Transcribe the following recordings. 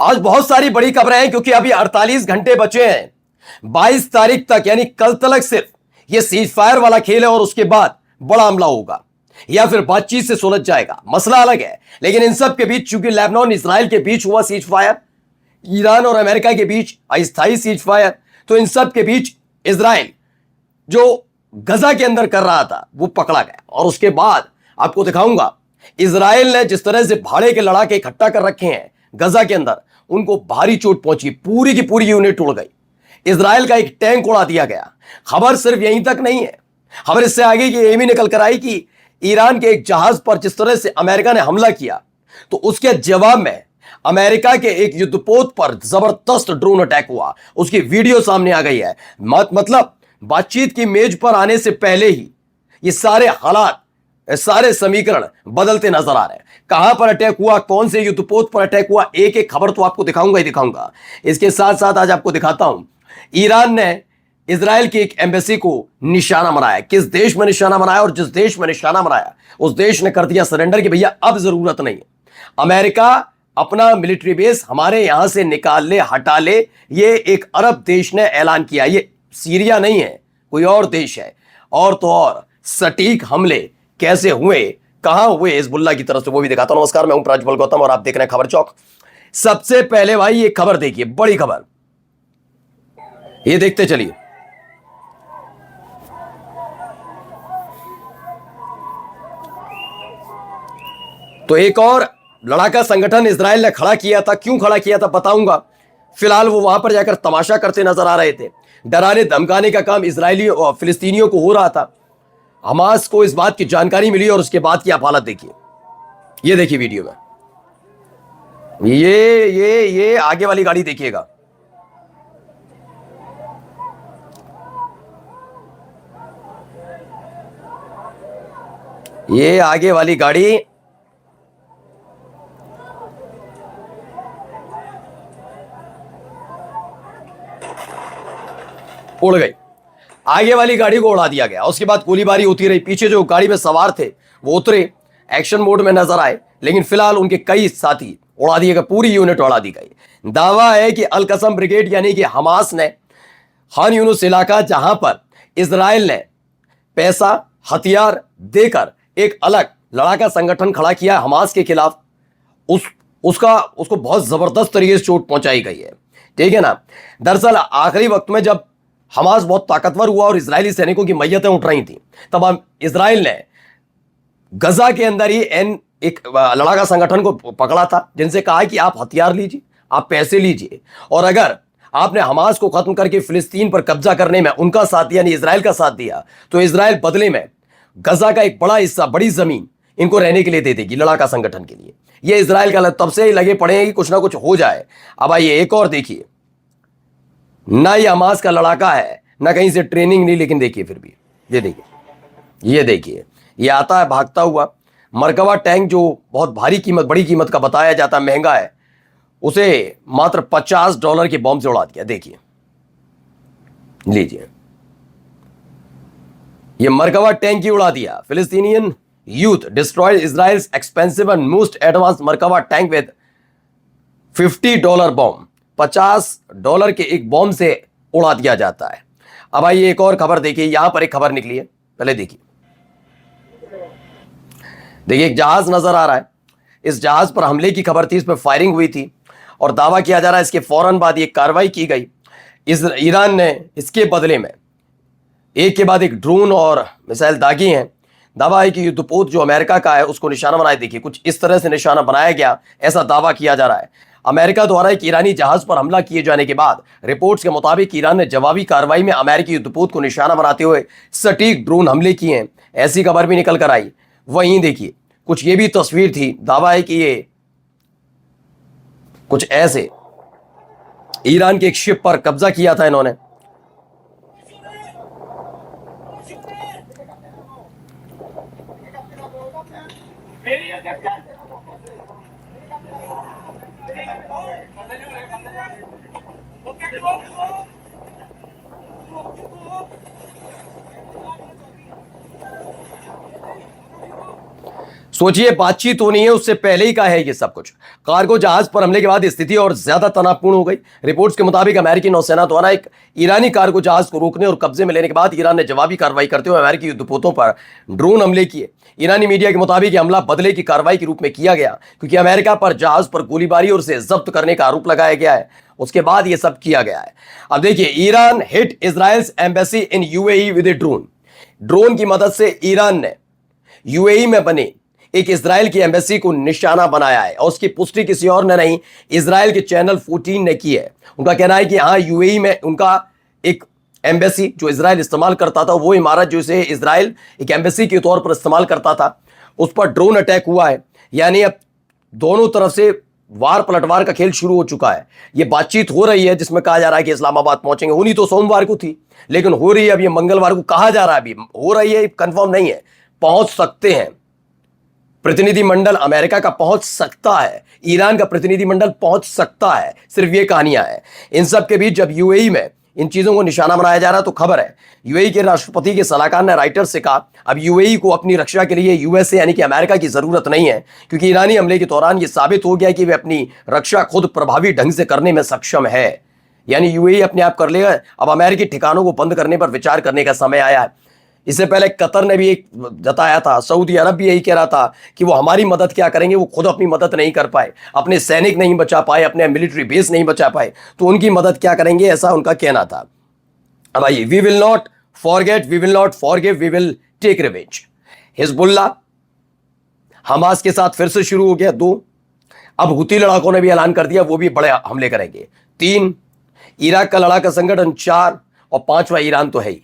आज बहुत सारी बड़ी खबरें हैं क्योंकि अभी 48 घंटे बचे हैं 22 तारीख तक, यानी कल तक सिर्फ ये सीज फायर वाला खेल है और उसके बाद बड़ा हमला होगा या फिर बातचीत से सुलझ जाएगा, मसला अलग है। लेकिन इन सब के बीच चूंकि लेबनान इसराइल के बीच हुआ सीज फायर, ईरान और अमेरिका के बीच अस्थायी सीज फायर, तो इन सब के बीच इसराइल जो गजा के अंदर कर रहा था वो पकड़ा गया। और उसके बाद आपको दिखाऊंगा इसराइल ने जिस तरह से भाड़े के लड़ाके इकट्ठा कर रखे हैं गजा के अंदर, उनको भारी चोट पहुंची, पूरी की पूरी यूनिट उड़ गई। इसराइल का एक टैंक उड़ा दिया गया। खबर सिर्फ यहीं तक नहीं है, खबर इससे आगे की ये भी निकल कर आई कि ईरान के एक जहाज पर जिस तरह से अमेरिका ने हमला किया तो उसके जवाब में अमेरिका के एक युद्धपोत पर जबरदस्त ड्रोन अटैक हुआ। उसकी वीडियो सामने आ गई है। मतलब बातचीत की मेज पर आने से पहले ही ये सारे हालात, सारे समीकरण बदलते नजर आ रहे हैं। कहां पर अटैक हुआ, कौन से युद्धपोत पर अटैक हुआ, एक एक खबर तो आपको दिखाऊंगा ही दिखाऊंगा। इसके साथ साथ आज आपको दिखाता हूं ईरान ने इजराइल की एक एम्बेसी को निशाना बनाया। किस देश में निशाना बनाया और जिस देश में निशाना बनाया उस देश ने कर दिया सरेंडर कि भैया अब जरूरत नहीं है, अमेरिका अपना मिलिट्री बेस हमारे यहां से निकाल ले, हटा ले। ये एक अरब देश ने ऐलान किया। ये सीरिया नहीं है, कोई और देश है। और तो और सटीक हमले कैसे हुए, कहां हुए हिजबुल्लाह की तरफ से, वो भी दिखाता हूं। नमस्कार, मैं हूं प्रज्वल गौतम और आप देख रहे हैं खबर चौक। सबसे पहले भाई ये खबर देखिए, बड़ी खबर, ये देखते चलिए। तो एक और लड़ाका संगठन इजराइल ने खड़ा किया था। क्यों खड़ा किया था बताऊंगा। फिलहाल वो वहां पर जाकर तमाशा करते नजर आ रहे थे। डराने धमकाने का काम इजरायली और फिलिस्तीनियों को हो रहा था। हमास को इस बात की जानकारी मिली और उसके बाद की आप हालत देखिए। ये देखिए वीडियो में, ये आगे वाली गाड़ी देखिएगा। ये आगे वाली गाड़ी उड़ गई, आगे वाली गाड़ी को उड़ा दिया गया। उसके बाद गोलीबारी होती रही। पीछे जो गाड़ी में सवार थे वो उतरे, एक्शन मोड में नजर आए, लेकिन फिलहाल उनके कई साथी उड़ा दिए गए, पूरी यूनिट उड़ा दी गई। दावा है कि अल कसम ब्रिगेड यानी कि हमास ने खान यूनुस इलाका, जहां पर इसराइल ने पैसा हथियार देकर एक अलग लड़ाका संगठन खड़ा किया हमास के खिलाफ, उसको बहुत जबरदस्त तरीके से चोट पहुंचाई गई है। ठीक है ना। दरअसल आखिरी वक्त में जब हमास बहुत ताकतवर हुआ और इजरायली सैनिकों की मैयतें उठ रही थी, तब हम इसराइल ने गजा के अंदर ही एक लड़ाका संगठन को पकड़ा था, जिनसे कहा कि आप हथियार लीजिए, आप पैसे लीजिए, और अगर आपने हमास को खत्म करके फिलिस्तीन पर कब्जा करने में उनका साथ दिया, यानी इजराइल का साथ दिया, तो इजराइल बदले में गजा का एक बड़ा हिस्सा, बड़ी जमीन इनको रहने के लिए दे देगी, लड़ाका संगठन के लिए। ये इजराइल का तब से ही लगे पड़े हैं कि कुछ ना कुछ हो जाए। अब आइए एक और देखिए, ना ये हमास का लड़ाका है, ना कहीं से ट्रेनिंग नहीं, लेकिन देखिए फिर भी ये देखिए, ये देखिए, ये आता है भागता हुआ। मरकवा टैंक जो बहुत भारी कीमत, बड़ी कीमत का बताया जाता है, महंगा है, उसे मात्र $50 के बॉम्ब से उड़ा दिया। देखिए, लीजिए, ये मरकवा टैंक ही उड़ा दिया। फिलिस्तीनियन youth destroyed Israel's expensive and most advance Merkava tank with $50 bomb. $50 के एक बॉम्ब से उड़ा दिया जाता है। अब आइए एक और खबर देखिए। यहां पर एक खबर निकली है, पहले देखिए। देखिए एक जहाज नजर आ रहा है। इस जहाज पर हमले की खबर थी, इस पर फायरिंग हुई थी और दावा किया जा रहा है इसके फौरन बाद ये कार्रवाई की गई। ईरान ने इसके बदले में एक के बाद एक ड्रोन और मिसाइल दागी हैं। दावा है कि युद्धपोत जो अमेरिका का है उसको निशाना बनाया। देखिए कुछ इस तरह से निशाना बनाया गया, ऐसा दावा किया जा रहा है। अमेरिका द्वारा एक ईरानी जहाज पर हमला किए जाने के बाद रिपोर्ट्स के मुताबिक ईरान ने जवाबी कार्रवाई में अमेरिकी युद्धपोत को निशाना बनाते हुए सटीक ड्रोन हमले किए हैं, ऐसी खबर भी निकल कर आई। वहीं देखिए कुछ ये भी तस्वीर थी। दावा है कि ये कुछ ऐसे ईरान के एक शिप पर कब्जा किया था इन्होंने। सोचिए, बातचीत होनी है उससे पहले ही का है ये सब कुछ। कार्गो जहाज पर हमले के बाद स्थिति और ज्यादा तनावपूर्ण हो गई। रिपोर्ट्स के मुताबिक अमेरिकी नौसेना द्वारा एक ईरानी कार्गो जहाज को रोकने और कब्जे में लेने के बाद ईरान ने जवाबी कार्रवाई करते हुए अमेरिकी युद्धपोतों पर ड्रोन हमले किए। ईरानी मीडिया के मुताबिक यह हमला बदले की कार्रवाई के रूप में किया गया, क्योंकि अमेरिका पर जहाज पर गोलीबारी और उसे जब्त करने का आरोप लगाया गया है। उसके बाद यह सब किया गया है। अब देखिए, Iran hit Israel's embassy in UAE with A drone. Drone की मदद से ईरान ने यूएई में बने एक इजराइल की एम्बेसी को निशाना बनाया है, और उसकी पुष्टि किसी और ने नहीं, इजराइल के चैनल 14 ने की है। उनका कहना है कि हाँ, यूएई में उनका एक एम्बेसी जो इजराइल इस्तेमाल करता था, वो इमारत जो इसे इजराइल एक एम्बेसी के तौर पर इस्तेमाल करता था, उस पर ड्रोन अटैक हुआ है। यानी अब दोनों तरफ से वार पलटवार का खेल शुरू हो चुका है। ये बातचीत हो रही है जिसमें कहा जा रहा है कि इस्लामाबाद पहुंचेंगे, होनी तो सोमवार को थी, लेकिन हो रही है अब ये मंगलवार को, कहा जा रहा है अभी हो रही है, कंफर्म नहीं है। पहुंच सकते हैं प्रतिनिधिमंडल, अमेरिका का पहुंच सकता है, ईरान का प्रतिनिधिमंडल पहुंच सकता है। सिर्फ ये कहानियां हैं। इन सब के बीच जब यूएई में इन चीजों को निशाना बनाया जा रहा है, तो खबर है यूएई के राष्ट्रपति के सलाहकार ने राइटर्स से कहा अब यूएई को अपनी रक्षा के लिए यूएसए यानी कि अमेरिका की जरूरत नहीं है, क्योंकि ईरानी हमले के दौरान यह साबित हो गया कि वे अपनी रक्षा खुद प्रभावी ढंग से करने में सक्षम है। यानी यूएई अपने आप कर लेगा। अब अमेरिकी ठिकानों को बंद करने पर विचार करने का समय आया है। इससे पहले कतर ने भी एक जताया था, सऊदी अरब भी यही कह रहा था कि वो हमारी मदद क्या करेंगे, वो खुद अपनी मदद नहीं कर पाए, अपने सैनिक नहीं बचा पाए, अपने मिलिट्री बेस नहीं बचा पाए, तो उनकी मदद क्या करेंगे, ऐसा उनका कहना था। अब आइए, we will not forget, we will not forgive, we will take revenge. Hezbollah Hamas के साथ फिर से शुरू हो गया 2। अब हुती लड़ाकों ने भी ऐलान कर दिया वो भी बड़े हमले करेंगे 3। इराक का लड़ाका संगठन 4, और 5वां ईरान तो है ही।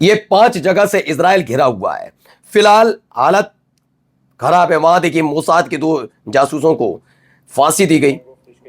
ये 5 जगह से इजराइल घिरा हुआ है। फिलहाल हालत खराब है। वहां देखिए, मोसाद के 2 जासूसों को फांसी दी गई।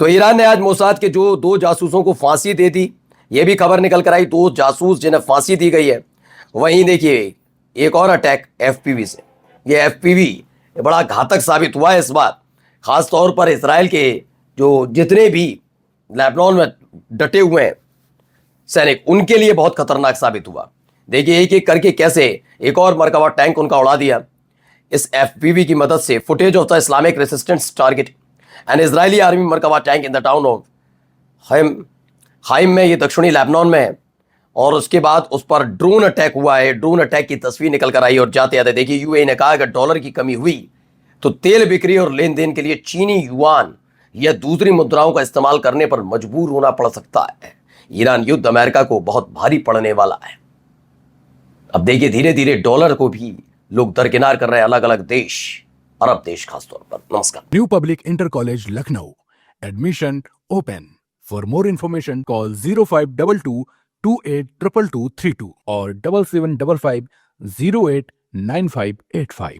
तो ईरान ने आज मोसाद के जो 2 जासूसों को फांसी दे दी। यह भी खबर निकल कर आई, 2 जासूस जिन्हें फांसी दी गई है। वहीं देखिए, एक और अटैक एफपीवी से। ये एफपीवी बड़ा घातक साबित हुआ है इस बार, खास तौर पर इजराइल के जो जितने भी लेबनान में डटे हुए हैं सैनिक, उनके लिए बहुत खतरनाक साबित हुआ। देखिए एक एक करके कैसे एक और मरकबा टैंक उनका उड़ा दिया इस एफपीवी की मदद से। Footage of the Islamic resistance target an Israeli army Merkava tank in the town of Khiam में, ये दक्षिणी लेबनान में है। और उसके बाद उस पर ड्रोन अटैक हुआ है। ड्रोन अटैक की तस्वीर निकल कर आई। और जाते जाते देखिए, यूएई ने कहा अगर डॉलर की कमी हुई तो तेल बिक्री और लेन देन के लिए चीनी युआन या दूसरी मुद्राओं का इस्तेमाल करने पर मजबूर होना पड़ सकता है। ईरान युद्ध अमेरिका को बहुत भारी पड़ने वाला है। अब देखिए, धीरे धीरे डॉलर को भी लोग दरकिनार कर रहे हैं, अलग अलग देश, अरब देश खासतौर पर। नमस्कार। New public inter college Lucknow, admission open. For more information call 0522 282232 और 7755 089585।